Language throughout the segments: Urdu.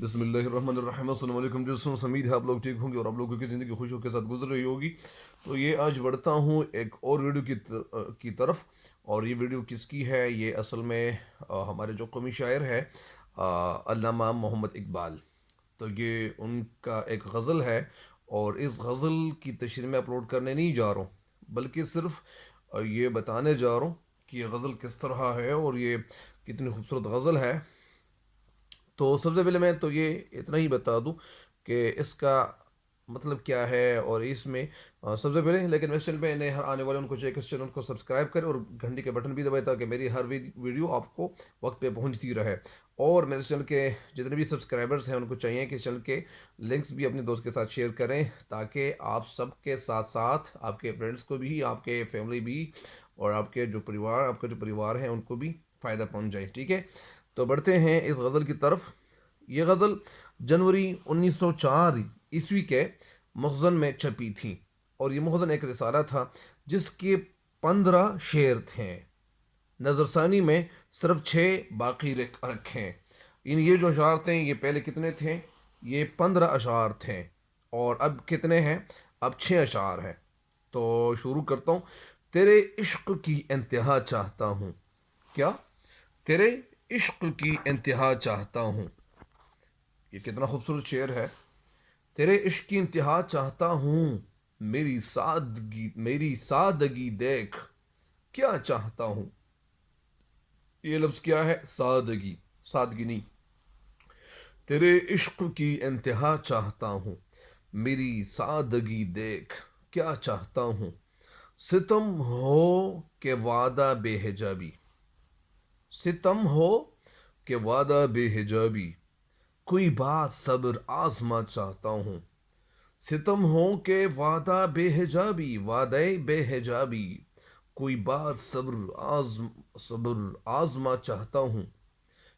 بسم اللہ الرحمن الرحیم۔ السلام علیکم دوستوں، امید ہے آپ لوگ ٹھیک ہوں گے اور آپ لوگوں کی زندگی خوشیوں کے ساتھ گزر رہی ہوگی۔ تو یہ آج بڑھتا ہوں ایک اور ویڈیو کی طرف، اور یہ ویڈیو کس کی ہے؟ یہ اصل میں ہمارے جو قومی شاعر ہے علامہ محمد اقبال، تو یہ ان کا ایک غزل ہے، اور اس غزل کی تشریح میں اپلوڈ کرنے نہیں جا رہا ہوں، بلکہ صرف یہ بتانے جا رہا ہوں کہ یہ غزل کس طرح ہے اور یہ کتنی خوبصورت غزل ہے۔ تو سب سے پہلے میں تو یہ اتنا ہی بتا دوں کہ اس کا مطلب کیا ہے، اور اس میں سب سے پہلے لیکن اس چینل پہ نئے ہر آنے والے ان کو چاہیے کہ اس چینل کو سبسکرائب کریں اور گھنٹی کے بٹن بھی دبائے تاکہ میری ہر ویڈیو آپ کو وقت پہ پہنچتی رہے۔ اور میرے چینل کے جتنے بھی سبسکرائبرز ہیں ان کو چاہیے کہ چینل کے لنکس بھی اپنے دوست کے ساتھ شیئر کریں، تاکہ آپ سب کے ساتھ ساتھ آپ کے فرینڈس کو بھی، آپ کے فیملی بھی، اور آپ کا جو پریوار ہے ان کو بھی فائدہ پہنچ جائے۔ ٹھیک ہے، تو بڑھتے ہیں اس غزل کی طرف۔ یہ غزل جنوری 1904 عیسوی کے مخزن میں چھپی تھی، اور یہ مخزن ایک رسالہ تھا جس کے 15 شعر تھے۔ نظر ثانی میں صرف 6 باقی رکھیں۔ یہ جو اشعار تھے یہ پہلے کتنے تھے؟ یہ 15 اشعار تھے، اور اب کتنے ہیں؟ اب 6 اشعار ہیں۔ تو شروع کرتا ہوں۔ تیرے عشق کی انتہا چاہتا ہوں، کیا؟ تیرے عشق کی انتہا چاہتا ہوں، یہ کتنا خوبصورت شعر ہے۔ تیرے عشق کی انتہا چاہتا ہوں، میری سادگی دیکھ، کیا چاہتا ہوں؟ یہ لفظ کیا ہے؟ سادگی، سادگی نہیں۔ تیرے عشق کی انتہا چاہتا ہوں، میری سادگی دیکھ، کیا چاہتا ہوں؟ ستم ہو کہ وعدہ بے حجابی، ستم ہو کہ وعدہ بے حجابی، کوئی بات صبر آزما چاہتا ہوں۔ ستم ہو کہ وعدہ بے حجابی، وعدہ بے حجابی، کوئی بات صبر آزما چاہتا ہوں۔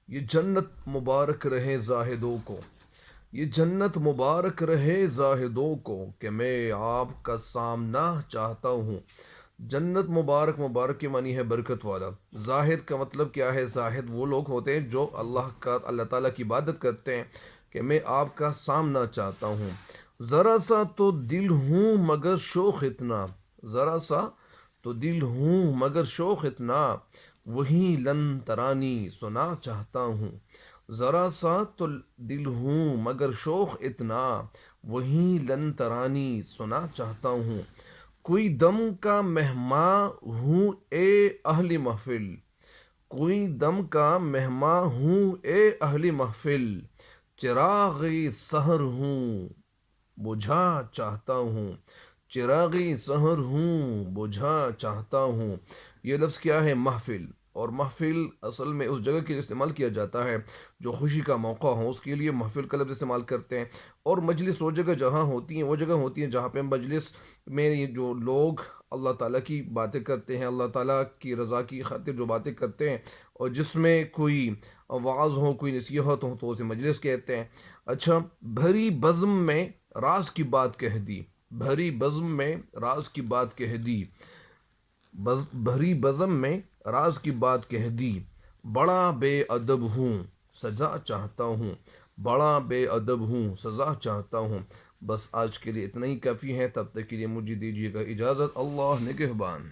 یہ جنت مبارک رہے زاہدوں کو، یہ جنت مبارک رہے زاہدوں کو، کہ میں آپ کا سامنا چاہتا ہوں۔ جنت مبارک، مبارک کی معنی ہے برکت والا۔ زاہد کا مطلب کیا ہے؟ زاہد وہ لوگ ہوتے ہیں جو اللہ تعالیٰ کی عبادت کرتے ہیں، کہ میں آپ کا سامنا چاہتا ہوں۔ ذرا سا تو دل ہوں مگر شوق اتنا، ذرا سا تو دل ہوں مگر شوق اتنا، وہیں لن ترانی سنا چاہتا ہوں۔ ذرا سا تو دل ہوں مگر شوق اتنا، وہیں لن ترانی سنا چاہتا ہوں۔ کوئی دم کا مہماں ہوں اے اہل محفل، کوئی دم کا مہماں ہوں اے اہل محفل، چراغی سحر ہوں بجھا چاہتا ہوں، چراغی سحر ہوں بجھا چاہتا ہوں۔ یہ لفظ کیا ہے؟ محفل۔ اور محفل اصل میں اس جگہ کے لیے استعمال کیا جاتا ہے جو خوشی کا موقع ہو، اس کے لیے محفل کا لفظ استعمال کرتے ہیں۔ اور مجلس وہ جگہ جہاں ہوتی ہیں، وہ جگہ ہوتی ہیں جہاں پہ مجلس میں یہ جو لوگ اللہ تعالیٰ کی باتیں کرتے ہیں، اللہ تعالیٰ کی رضا کی خاطر جو باتیں کرتے ہیں، اور جس میں کوئی وعظ ہو، کوئی نصیحت ہو، تو اسے مجلس کہتے ہیں۔ اچھا، بھری بزم میں راز کی بات کہہ دی، بھری بزم میں راز کی بات کہہ دی، بھری بزم میں راز کی بات کہہ دی، بڑا بے ادب ہوں سزا چاہتا ہوں، بڑا بے ادب ہوں سزا چاہتا ہوں۔ بس آج کے لیے اتنا ہی کافی ہے، تب تک کے لیے مجھے دیجیے گا اجازت۔ اللہ نگہبان۔